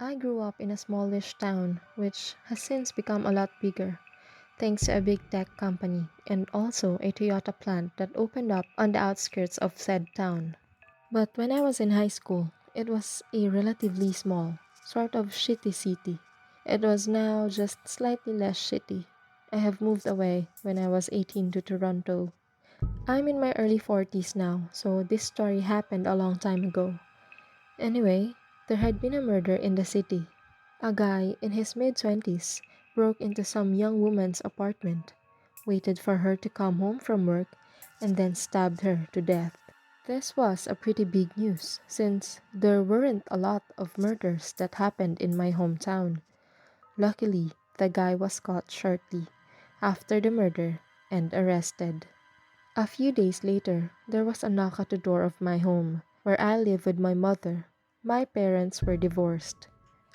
I grew up in a smallish town which has since become a lot bigger thanks to a big tech company and also a Toyota plant that opened up on the outskirts of said town. But when I was in high school, it was a relatively small, sort of shitty city. It was now just slightly less shitty. I have moved away when I was 18 to Toronto. I'm in my early 40s now, so this story happened a long time ago. Anyway, there had been a murder in the city. A guy in his mid 20s broke into some young woman's apartment, waited for her to come home from work, and then stabbed her to death. This was a pretty big news since there weren't a lot of murders that happened in my hometown. Luckily, the guy was caught shortly after the murder and arrested. A few days later, there was a knock at the door of my home, where I live with my mother. My parents were divorced.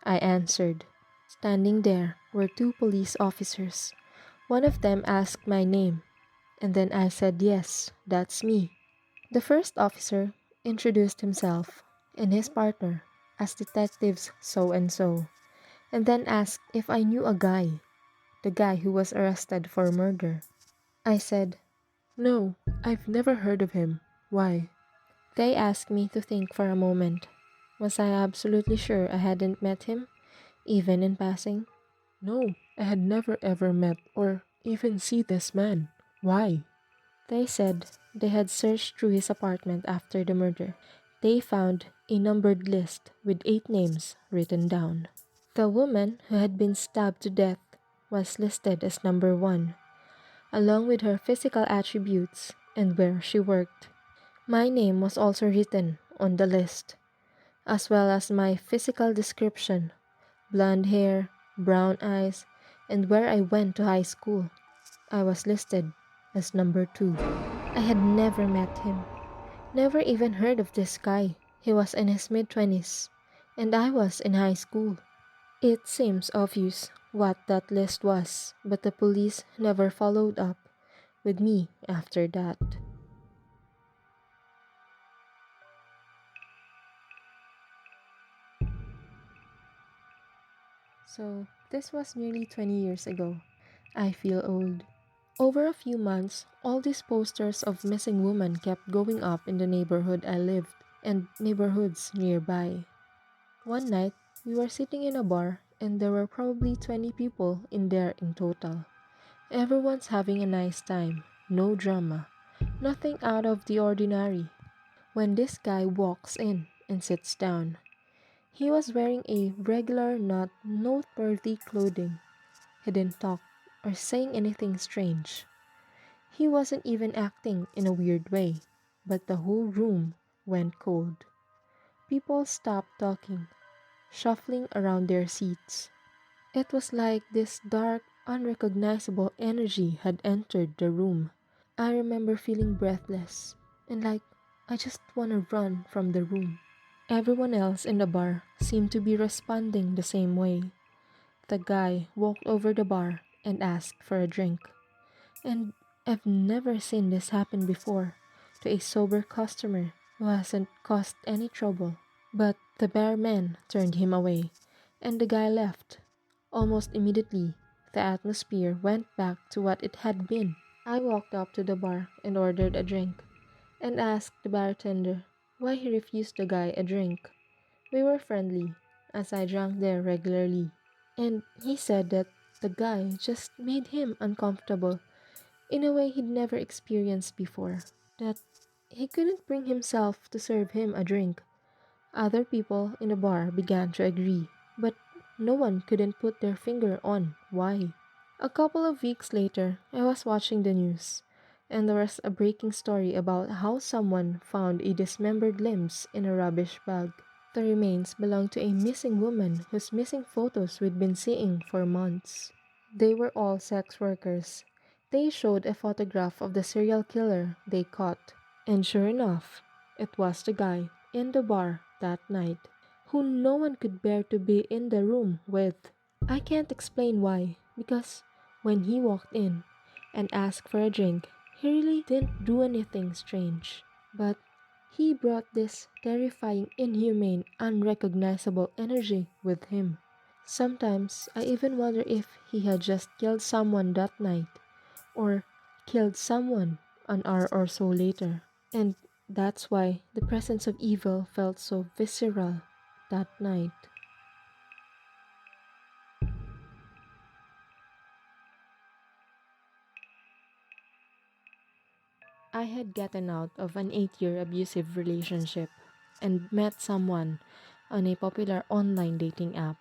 I answered. Standing there were two police officers. One of them asked my name, and then I said yes, that's me. The first officer introduced himself and his partner as detectives so and then asked if I knew a guy, the guy who was arrested for murder. I said, "No, I've never heard of him. Why?" They asked me to think for a moment. Was I absolutely sure I hadn't met him, even in passing? No, I had never ever met or even see this man. Why? They said they had searched through his apartment after the murder. They found a numbered list with 8 names written down. The woman who had been stabbed to death was listed as number 1, along with her physical attributes and where she worked. My name was also written on the list, as well as my physical description: blonde hair, brown eyes, and where I went to high school. I was listed as number 2. I had never met him, never even heard of this guy. He was in his mid 20s, and I was in high school. It seems obvious what that list was, but the police never followed up with me after that. So, this was nearly 20 years ago. I feel old. Over a few months, all these posters of missing women kept going up in the neighborhood I lived and neighborhoods nearby. One night, we were sitting in a bar and there were probably 20 people in there in total. Everyone's having a nice time, no drama, nothing out of the ordinary. When this guy walks in and sits down, he was wearing a regular, not noteworthy clothing. He didn't talk or saying anything strange. He wasn't even acting in a weird way, but the whole room went cold. People stopped talking, shuffling around their seats. It was like this dark, unrecognizable energy had entered the room. I remember feeling breathless and like I just want to run from the room. Everyone else in the bar seemed to be responding the same way. The guy walked over the bar and asked for a drink. And I've never seen this happen before to a sober customer who hasn't caused any trouble. But the barman turned him away, and the guy left. Almost immediately, the atmosphere went back to what it had been. I walked up to the bar and ordered a drink, and asked the bartender why he refused the guy a drink. We were friendly, as I drank there regularly, and he said that the guy just made him uncomfortable in a way he'd never experienced before, that he couldn't bring himself to serve him a drink. Other people in the bar began to agree, but no one couldn't put their finger on why. A couple of weeks later, I was watching the news, and there was a breaking story about how someone found a dismembered limbs in a rubbish bag. The remains belonged to a missing woman whose missing photos we'd been seeing for months. They were all sex workers. They showed a photograph of the serial killer they caught, and sure enough, it was the guy in the bar that night who no one could bear to be in the room with. I can't explain why, because when he walked in and asked for a drink, he really didn't do anything strange. But He brought this terrifying, inhumane, unrecognizable energy with him. Sometimes I even wonder if he had just killed someone that night, or killed someone an hour or so later. And that's why the presence of evil felt so visceral that night. I had gotten out of an 8-year abusive relationship and met someone on a popular online dating app.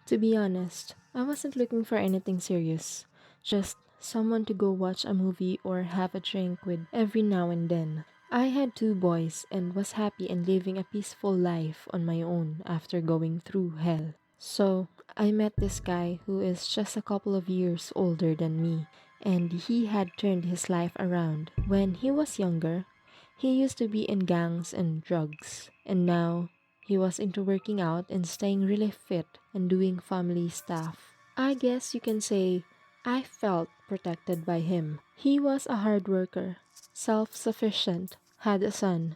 To be honest, I wasn't looking for anything serious, just someone to go watch a movie or have a drink with every now and then. I had two boys and was happy and living a peaceful life on my own after going through hell. So, I met this guy who is just a couple of years older than me, and he had turned his life around. When he was younger, he used to be in gangs and drugs, and now he was into working out and staying really fit and doing family stuff. I guess you can say I felt protected by him. He was a hard worker, self sufficient, had a son,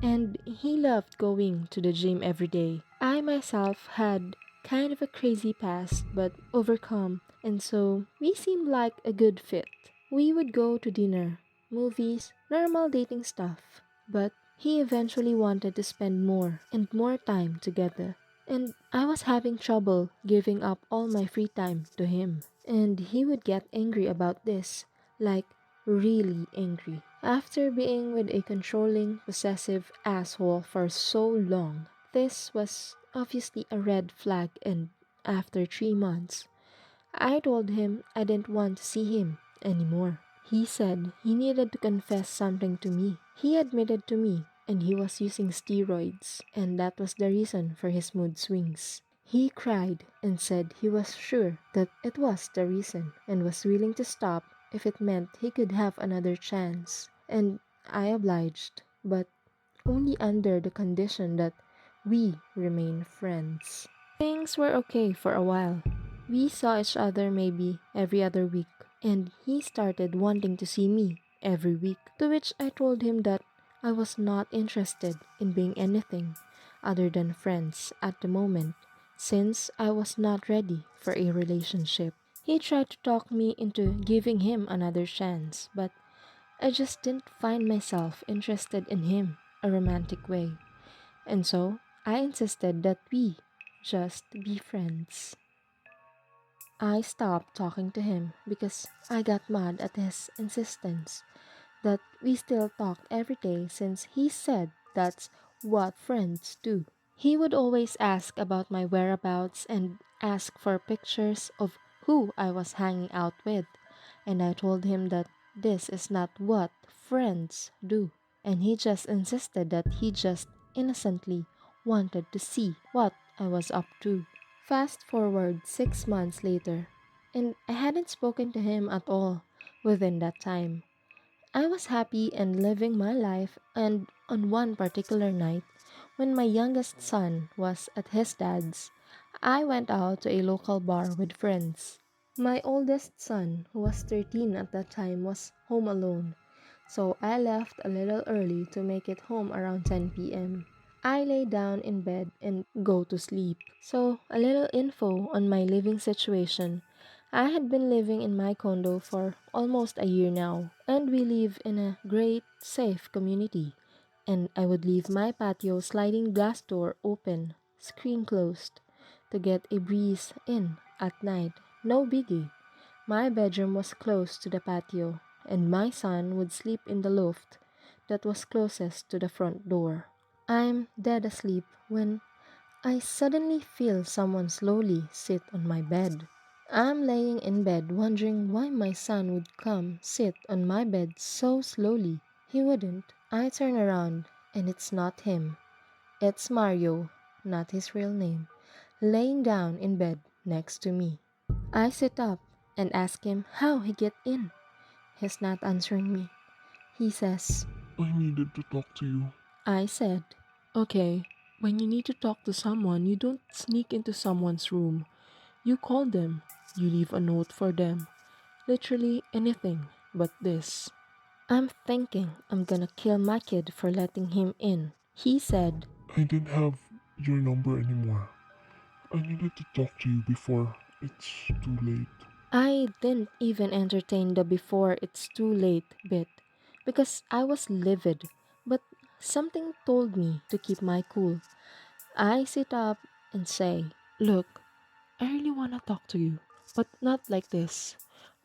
and he loved going to the gym every day. I myself had kind of a crazy past but overcome, and so we seemed like a good fit. We would go to dinner, movies, normal dating stuff, but he eventually wanted to spend more and more time together. And I was having trouble giving up all my free time to him. And he would get angry about this, like really angry. After being with a controlling, possessive asshole for so long, this was obviously a red flag, and after 3 months, I told him I didn't want to see him anymore. He said he needed to confess something to me. He admitted to me and he was using steroids, and that was the reason for his mood swings. He cried and said he was sure that it was the reason and was willing to stop if it meant he could have another chance. And I obliged, but only under the condition that we remain friends. Things were okay for a while. We saw each other maybe every other week, and he started wanting to see me every week, to which I told him that I was not interested in being anything other than friends at the moment, since I was not ready for a relationship. He tried to talk me into giving him another chance, but I just didn't find myself interested in him a romantic way, and so I insisted that we just be friends. I stopped talking to him because I got mad at his insistence that we still talked every day, since he said that's what friends do. He would always ask about my whereabouts and ask for pictures of who I was hanging out with, and I told him that this is not what friends do. And he just insisted that he just innocently wanted to see what I was up to. Fast forward 6 months later, and I hadn't spoken to him at all within that time. I was happy and living my life, and on one particular night, when my youngest son was at his dad's, I went out to a local bar with friends. My oldest son, who was 13 at that time, was home alone, so I left a little early to make it home around 10 p.m. I lay down in bed and go to sleep. So, a little info on my living situation. I had been living in my condo for almost a year now, and we live in a great, safe community. And I would leave my patio sliding glass door open, screen closed, to get a breeze in at night. No biggie. My bedroom was close to the patio, and my son would sleep in the loft that was closest to the front door. I'm dead asleep when I suddenly feel someone slowly sit on my bed. I'm laying in bed wondering why my son would come sit on my bed so slowly. He wouldn't. I turn around and it's not him. It's Mario, not his real name, laying down in bed next to me. I sit up and ask him how he get in. He's not answering me. He says, I needed to talk to you. I said, Okay, when you need to talk to someone, you don't sneak into someone's room. You call them. You leave a note for them. Literally anything but this. I'm thinking I'm gonna kill my kid for letting him in. He said, I didn't have your number anymore. I needed to talk to you before it's too late. I didn't even entertain the before it's too late bit because I was livid, but something told me to keep my cool. I sit up and say, Look, I really want to talk to you, but not like this.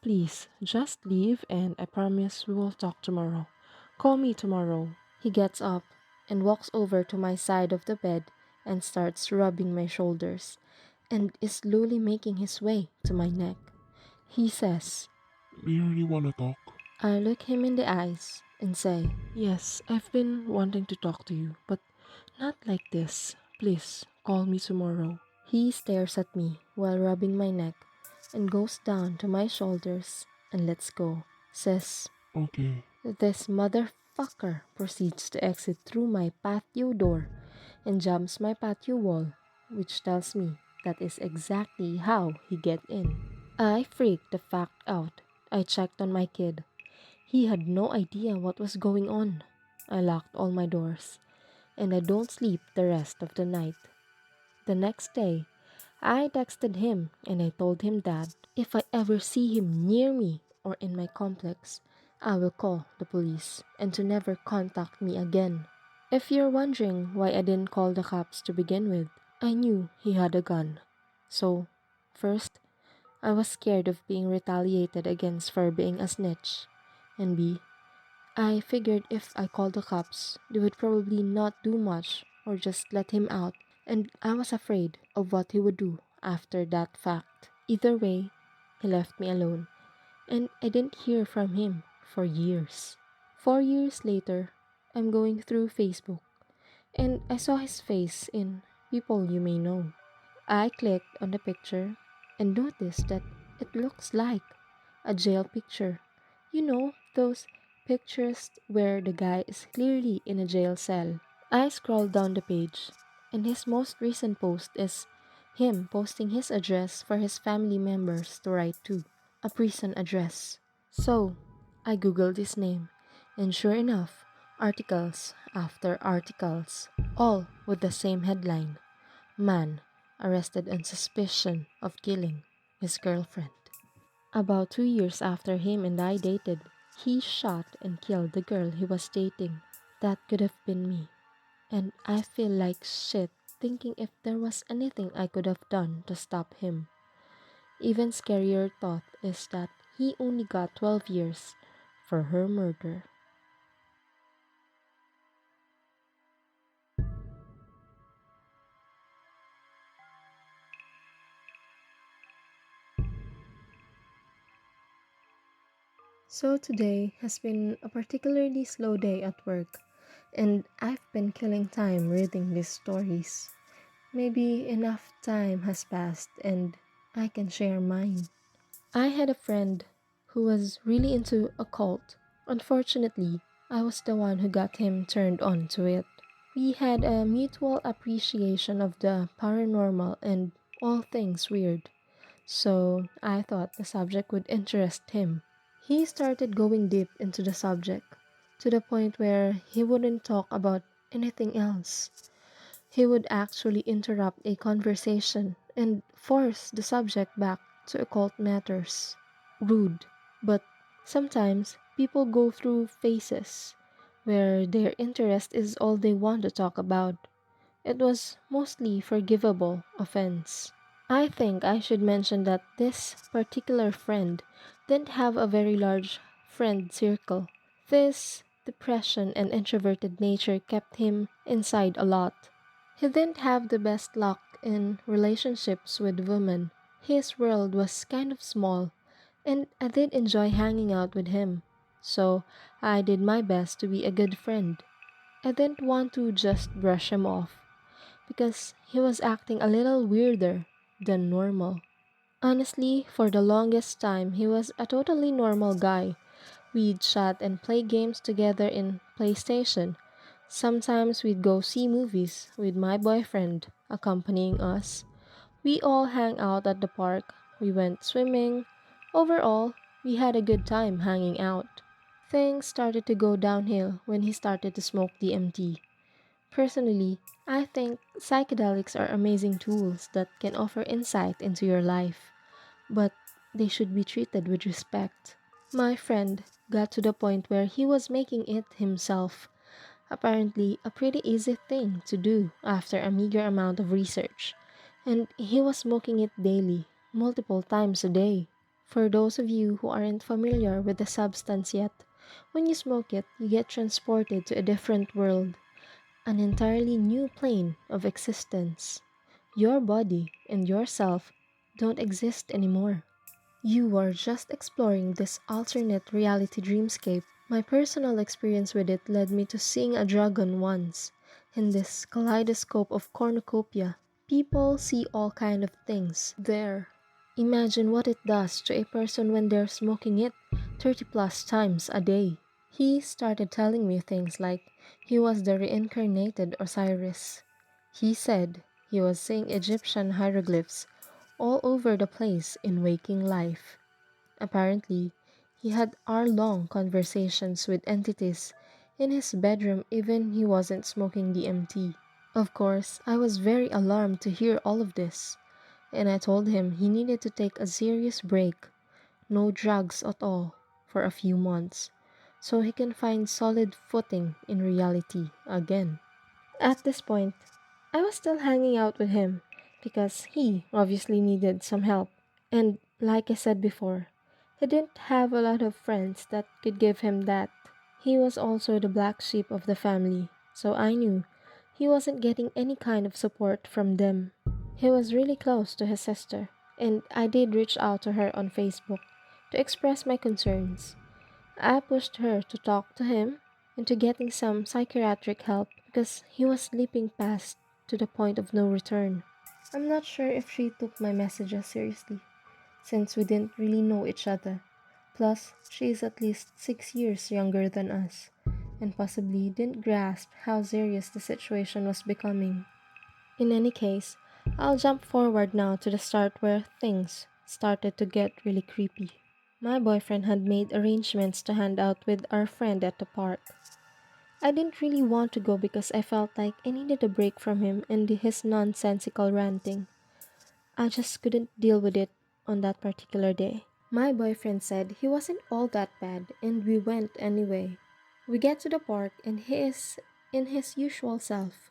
Please, just leave and I promise we will talk tomorrow. Call me tomorrow. he gets up and walks over to my side of the bed and starts rubbing my shoulders and is slowly making his way to my neck. He says, Do you really want to talk? I look him in the eyes and say, Yes, I've been wanting to talk to you, but not like this. Please, call me tomorrow. he stares at me while rubbing my neck and goes down to my shoulders and lets go. Says, Okay. this motherfucker proceeds to exit through my patio door and jumps my patio wall, which tells me that is exactly how he get in. I freaked the fact out. I checked on my kid. He had no idea what was going on. I locked all my doors, and I don't sleep the rest of the night. The next day, I texted him and I told him that if I ever see him near me or in my complex, I will call the police and to never contact me again. If you're wondering why I didn't call the cops to begin with, I knew he had a gun. So, first, I was scared of being retaliated against for being a snitch. And B, I figured if I called the cops, they would probably not do much or just let him out, and I was afraid of what he would do after that fact. Either way, he left me alone, and I didn't hear from him for years. 4 years later, I'm going through Facebook, and I saw his face in People You May Know. I clicked on the picture and noticed that it looks like a jail picture. You know, those pictures where the guy is clearly in a jail cell. I scrolled down the page, and his most recent post is him posting his address for his family members to write to, a prison address. So, I googled his name, and sure enough, articles after articles, all with the same headline: Man arrested on suspicion of killing his girlfriend. About 2 years after him and I dated, he shot and killed the girl he was dating. That could have been me. And I feel like shit thinking if there was anything I could have done to stop him. Even scarier thought is that he only got 12 years for her murder. So today has been a particularly slow day at work, and I've been killing time reading these stories. Maybe enough time has passed and I can share mine. I had a friend who was really into a cult. Unfortunately, I was the one who got him turned on to it. We had a mutual appreciation of the paranormal and all things weird, so I thought the subject would interest him. He started going deep into the subject to the point where he wouldn't talk about anything else. He would actually interrupt a conversation and force the subject back to occult matters. Rude, but sometimes people go through phases where their interest is all they want to talk about. It was mostly forgivable offense. I think I should mention that this particular friend didn't have a very large friend circle. This depression and introverted nature kept him inside a lot. He didn't have the best luck in relationships with women. His world was kind of small, and I did enjoy hanging out with him. So I did my best to be a good friend. I didn't want to just brush him off because he was acting a little weirder than normal. Honestly, for the longest time, he was a totally normal guy. We'd chat and play games together in PlayStation. Sometimes we'd go see movies with my boyfriend accompanying us. We all hang out at the park. We went swimming. Overall, we had a good time hanging out. Things started to go downhill when he started to smoke DMT. Personally, I think psychedelics are amazing tools that can offer insight into your life, but they should be treated with respect. My friend got to the point where he was making it himself, apparently a pretty easy thing to do after a meager amount of research, and he was smoking it daily, multiple times a day. For those of you who aren't familiar with the substance yet, when you smoke it, you get transported to a different world, an entirely new plane of existence. Your body and yourself don't exist anymore. You are just exploring this alternate reality dreamscape. My personal experience with it led me to seeing a dragon once. In this kaleidoscope of cornucopia, people see all kind of things there. Imagine what it does to a person when they're smoking it 30 plus times a day. He started telling me things like he was the reincarnated Osiris. He said he was seeing Egyptian hieroglyphs all over the place in waking life. Apparently, he had hour-long conversations with entities in his bedroom even he wasn't smoking DMT. Of course, I was very alarmed to hear all of this, and I told him he needed to take a serious break, no drugs at all, for a few months, so he can find solid footing in reality again. At this point, I was still hanging out with him because he obviously needed some help. And like I said before, he didn't have a lot of friends that could give him that. He was also the black sheep of the family, so I knew he wasn't getting any kind of support from them. He was really close to his sister, and I did reach out to her on Facebook to express my concerns. I pushed her to talk to him into getting some psychiatric help because he was slipping past to the point of no return. I'm not sure if she took my messages seriously, since we didn't really know each other. Plus, she is at least 6 years younger than us, and possibly didn't grasp how serious the situation was becoming. In any case, I'll jump forward now to the start where things started to get really creepy. My boyfriend had made arrangements to hang out with our friend at the park. I didn't really want to go because I felt like I needed a break from him and his nonsensical ranting. I just couldn't deal with it on that particular day. My boyfriend said he wasn't all that bad and we went anyway. We get to the park and he is in his usual self,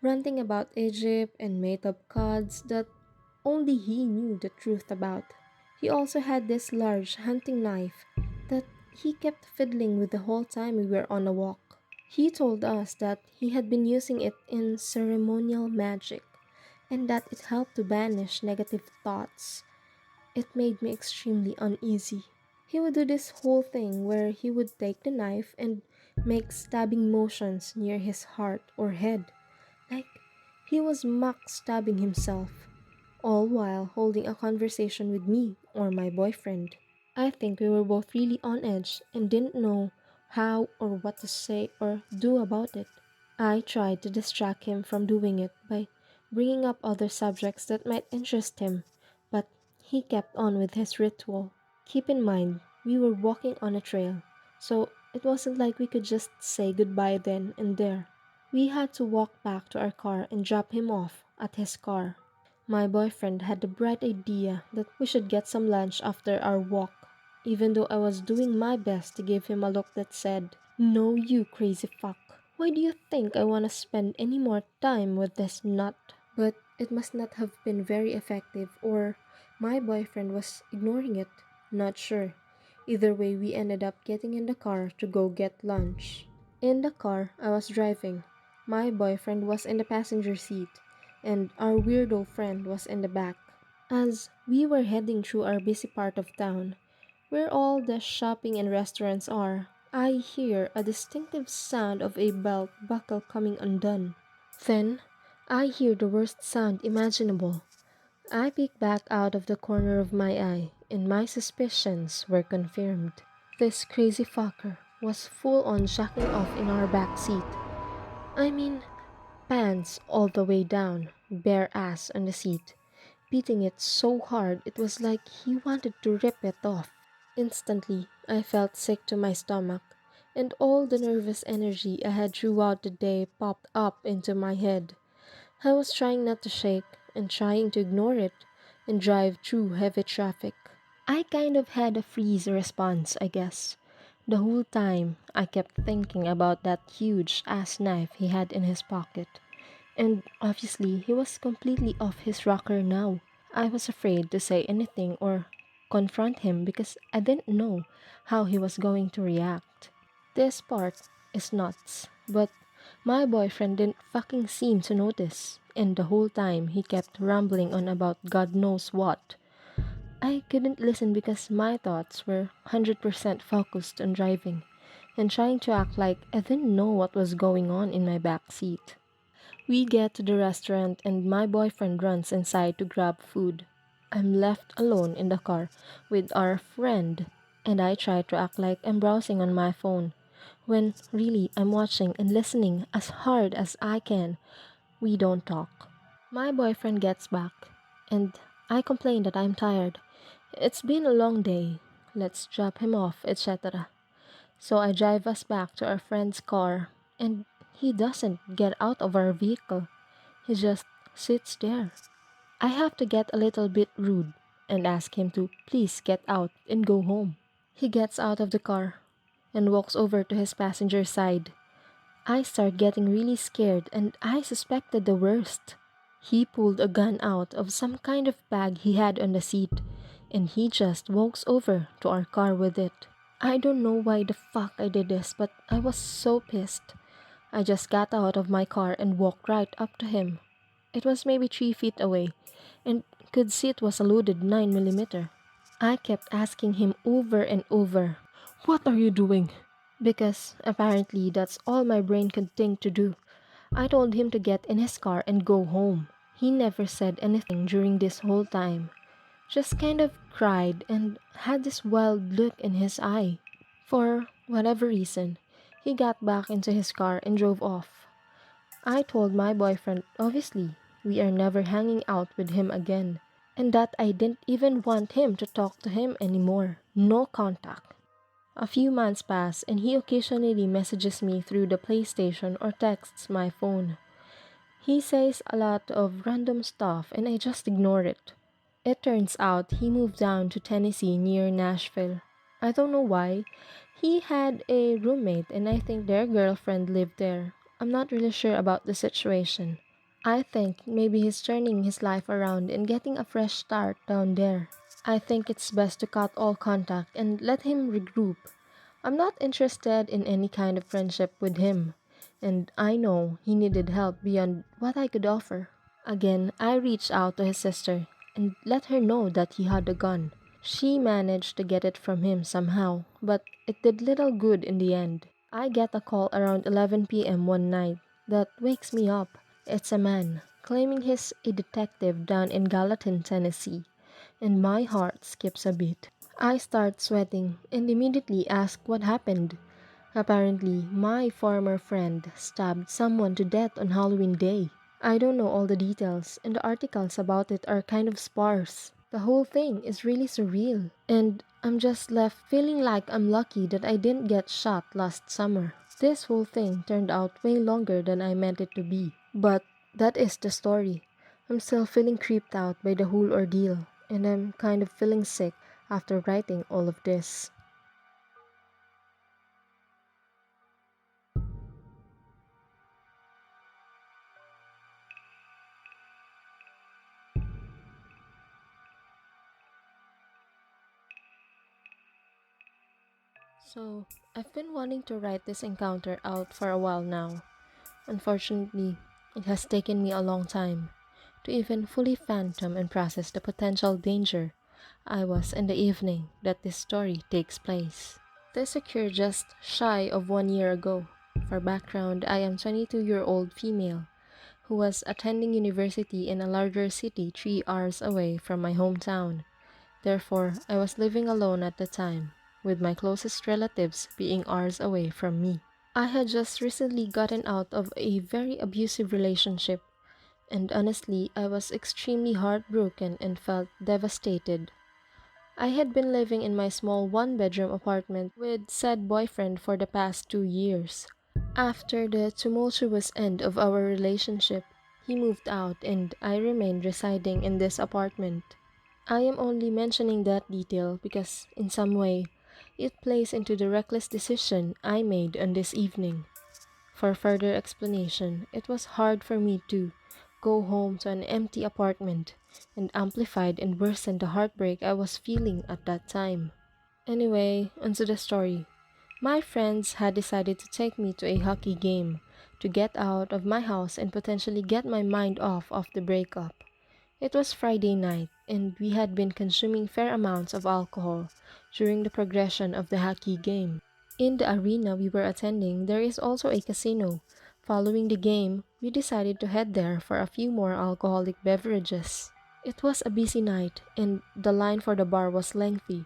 ranting about Egypt and made up gods that only he knew the truth about. He also had this large hunting knife that he kept fiddling with the whole time we were on a walk. He told us that he had been using it in ceremonial magic and that it helped to banish negative thoughts. It made me extremely uneasy. He would do this whole thing where he would take the knife and make stabbing motions near his heart or head, like he was mock stabbing himself, all while holding a conversation with me or my boyfriend. I think we were both really on edge and didn't know how or what to say or do about it. I tried to distract him from doing it by bringing up other subjects that might interest him, but he kept on with his ritual. Keep in mind, we were walking on a trail, so it wasn't like we could just say goodbye then and there. We had to walk back to our car and drop him off at his car. My boyfriend had the bright idea that we should get some lunch after our walk, even though I was doing my best to give him a look that said, "No, you crazy fuck. Why do you think I want to spend any more time with this nut?" But it must not have been very effective, or my boyfriend was ignoring it. Not sure. Either way, we ended up getting in the car to go get lunch. In the car, I was driving. My boyfriend was in the passenger seat, and our weirdo friend was in the back. As we were heading through our busy part of town, where all the shopping and restaurants are, I hear a distinctive sound of a belt buckle coming undone. Then, I hear the worst sound imaginable. I peek back out of the corner of my eye, and my suspicions were confirmed. This crazy fucker was full on jacking off in our back seat. I mean, pants all the way down, bare ass on the seat, beating it so hard it was like he wanted to rip it off. Instantly, I felt sick to my stomach, and all the nervous energy I had throughout the day popped up into my head. I was trying not to shake and trying to ignore it and drive through heavy traffic. I kind of had a freeze response, I guess. The whole time, I kept thinking about that huge ass knife he had in his pocket. And obviously, he was completely off his rocker now. I was afraid to say anything or confront him because I didn't know how he was going to react. This part is nuts, but my boyfriend didn't fucking seem to notice, and the whole time he kept rambling on about God knows what. I couldn't listen because my thoughts were 100% focused on driving and trying to act like I didn't know what was going on in my back seat. We get to the restaurant and my boyfriend runs inside to grab food. I'm left alone in the car with our friend, and I try to act like I'm browsing on my phone when really I'm watching and listening as hard as I can. We don't talk. My boyfriend gets back, and I complain that I'm tired. It's been a long day. Let's drop him off, etc. So I drive us back to our friend's car, and he doesn't get out of our vehicle. He just sits there. I have to get a little bit rude and ask him to please get out and go home. He gets out of the car and walks over to his passenger side. I start getting really scared and I suspected the worst. He pulled a gun out of some kind of bag he had on the seat and he just walks over to our car with it. I don't know why the fuck I did this, but I was so pissed. I just got out of my car and walked right up to him. It was maybe 3 feet away and could see it was a loaded 9mm. I kept asking him over and over What are you doing? because apparently that's all my brain could think to do. I told him to get in his car and go home. He never said anything during this whole time, just kind of cried and had this wild look in his eye. For whatever reason, he got back into his car and drove off. I told my boyfriend, obviously, we are never hanging out with him again, and that I didn't even want him to talk to him anymore. No contact. A few months pass and he occasionally messages me through the PlayStation or texts my phone. He says a lot of random stuff and I just ignore it. It turns out he moved down to Tennessee near Nashville. I don't know why. He had a roommate and I think their girlfriend lived there. I'm not really sure about the situation. I think maybe he's turning his life around and getting a fresh start down there. I think it's best to cut all contact and let him regroup. I'm not interested in any kind of friendship with him, and I know he needed help beyond what I could offer. Again, I reached out to his sister and let her know that he had a gun. She managed to get it from him somehow, but it did little good in the end. I get a call around 11 p.m. one night that wakes me up. It's a man claiming he's a detective down in Gallatin, Tennessee, and my heart skips a beat. I start sweating and immediately ask what happened. Apparently, my former friend stabbed someone to death on Halloween Day. I don't know all the details, and the articles about it are kind of sparse. The whole thing is really surreal, and I'm just left feeling like I'm lucky that I didn't get shot last summer. This whole thing turned out way longer than I meant it to be, but that is the story. I'm still feeling creeped out by the whole ordeal, and I'm kind of feeling sick after writing all of this. So, I've been wanting to write this encounter out for a while now. Unfortunately, it has taken me a long time to even fully fathom and process the potential danger I was in the evening that this story takes place. This occurred just shy of 1 year ago. For background, I am 22-year-old female who was attending university in a larger city 3 hours away from my hometown. Therefore, I was living alone at the time, with my closest relatives being hours away from me. I had just recently gotten out of a very abusive relationship, and honestly, I was extremely heartbroken and felt devastated. I had been living in my small one-bedroom apartment with said boyfriend for the past 2 years. After the tumultuous end of our relationship, he moved out and I remained residing in this apartment. I am only mentioning that detail because, in some way, it plays into the reckless decision I made on this evening. For further explanation, it was hard for me to go home to an empty apartment and amplified and worsened the heartbreak I was feeling at that time. Anyway, onto the story. My friends had decided to take me to a hockey game to get out of my house and potentially get my mind off of the breakup. It was Friday night, and we had been consuming fair amounts of alcohol during the progression of the hockey game. In the arena we were attending, there is also a casino. Following the game, we decided to head there for a few more alcoholic beverages. It was a busy night, and the line for the bar was lengthy.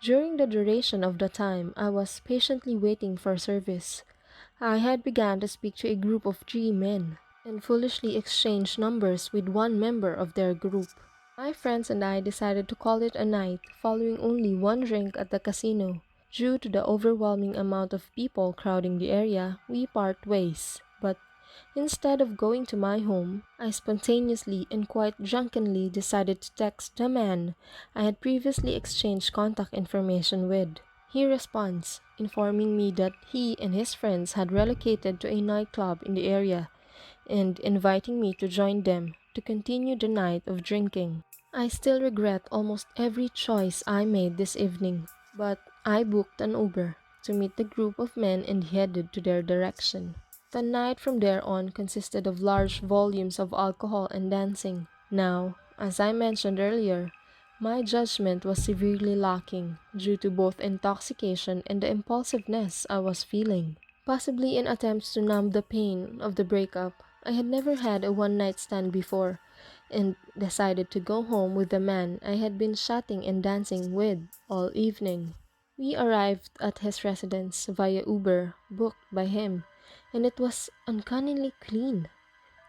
During the duration of the time, I was patiently waiting for service. I had begun to speak to a group of 3 men and foolishly exchanged numbers with one member of their group. My friends and I decided to call it a night following only one drink at the casino. Due to the overwhelming amount of people crowding the area, we part ways. But instead of going to my home, I spontaneously and quite drunkenly decided to text the man I had previously exchanged contact information with. He responds, informing me that he and his friends had relocated to a nightclub in the area and inviting me to join them to continue the night of drinking. I still regret almost every choice I made this evening, but I booked an Uber to meet the group of men and headed to their direction. The night from there on consisted of large volumes of alcohol and dancing. Now, as I mentioned earlier, my judgment was severely lacking due to both intoxication and the impulsiveness I was feeling. Possibly in attempts to numb the pain of the breakup, I had never had a one-night stand before and decided to go home with the man I had been chatting and dancing with all evening. We arrived at his residence via Uber, booked by him, and it was uncannily clean.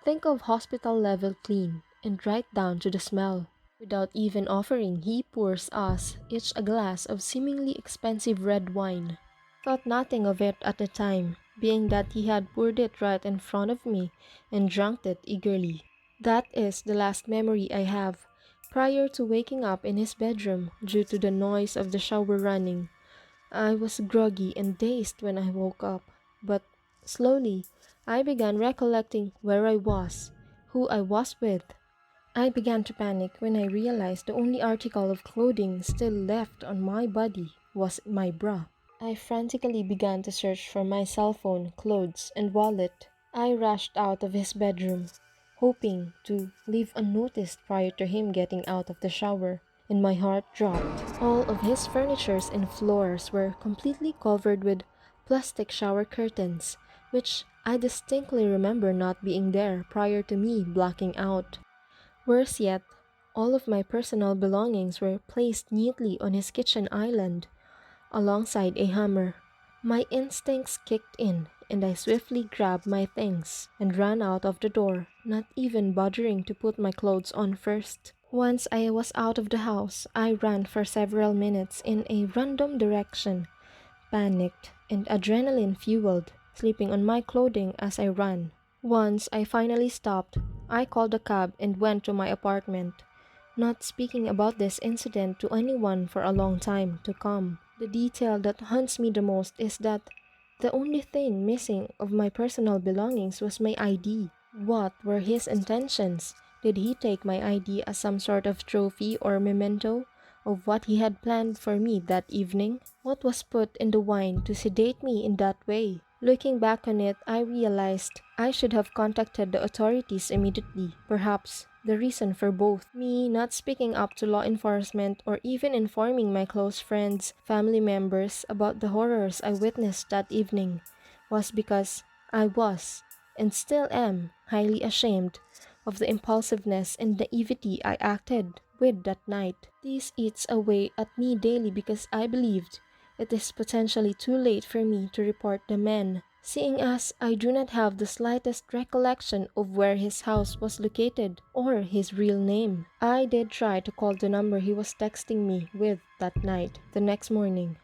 Think of hospital level clean, and right down to the smell. Without even offering, he pours us each a glass of seemingly expensive red wine. Thought nothing of it at the time, being that he had poured it right in front of me and drank it eagerly. That is the last memory I have, prior to waking up in his bedroom due to the noise of the shower running. I was groggy and dazed when I woke up, but slowly I began recollecting where I was, who I was with. I began to panic when I realized the only article of clothing still left on my body was my bra. I frantically began to search for my cell phone, clothes, and wallet. I rushed out of his bedroom, hoping to leave unnoticed prior to him getting out of the shower, and my heart dropped. All of his furnitures and floors were completely covered with plastic shower curtains, which I distinctly remember not being there prior to me blacking out. Worse yet, all of my personal belongings were placed neatly on his kitchen island alongside a hammer. My instincts kicked in, and I swiftly grabbed my things and ran out of the door, not even bothering to put my clothes on first. Once I was out of the house, I ran for several minutes in a random direction, panicked and adrenaline fueled, sleeping on my clothing as I ran. Once I finally stopped, I called a cab and went to my apartment, not speaking about this incident to anyone for a long time to come. The detail that haunts me the most is that the only thing missing of my personal belongings was my ID. What were his intentions? Did he take my ID as some sort of trophy or memento of what he had planned for me that evening? What was put in the wine to sedate me in that way? Looking back on it, I realized I should have contacted the authorities immediately. Perhaps the reason for both me not speaking up to law enforcement or even informing my close friends, family members about the horrors I witnessed that evening was because I was, and still am, highly ashamed of the impulsiveness and naivety I acted with that night. This eats away at me daily because I believed it is potentially too late for me to report the man seeing as I do not have the slightest recollection of where his house was located or his real name. I did try to call the number he was texting me with that night, the next morning,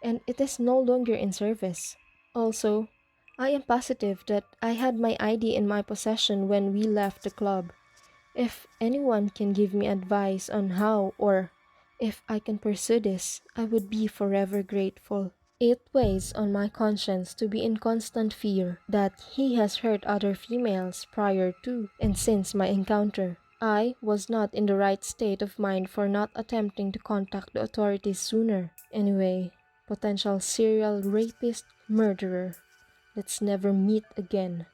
and it is no longer in service. Also, I am positive that I had my ID in my possession when we left the club. If anyone can give me advice on how or if I can pursue this, I would be forever grateful. It weighs on my conscience to be in constant fear that he has hurt other females prior to and since my encounter. I was not in the right state of mind for not attempting to contact the authorities sooner. Anyway, potential serial rapist murderer. Let's never meet again.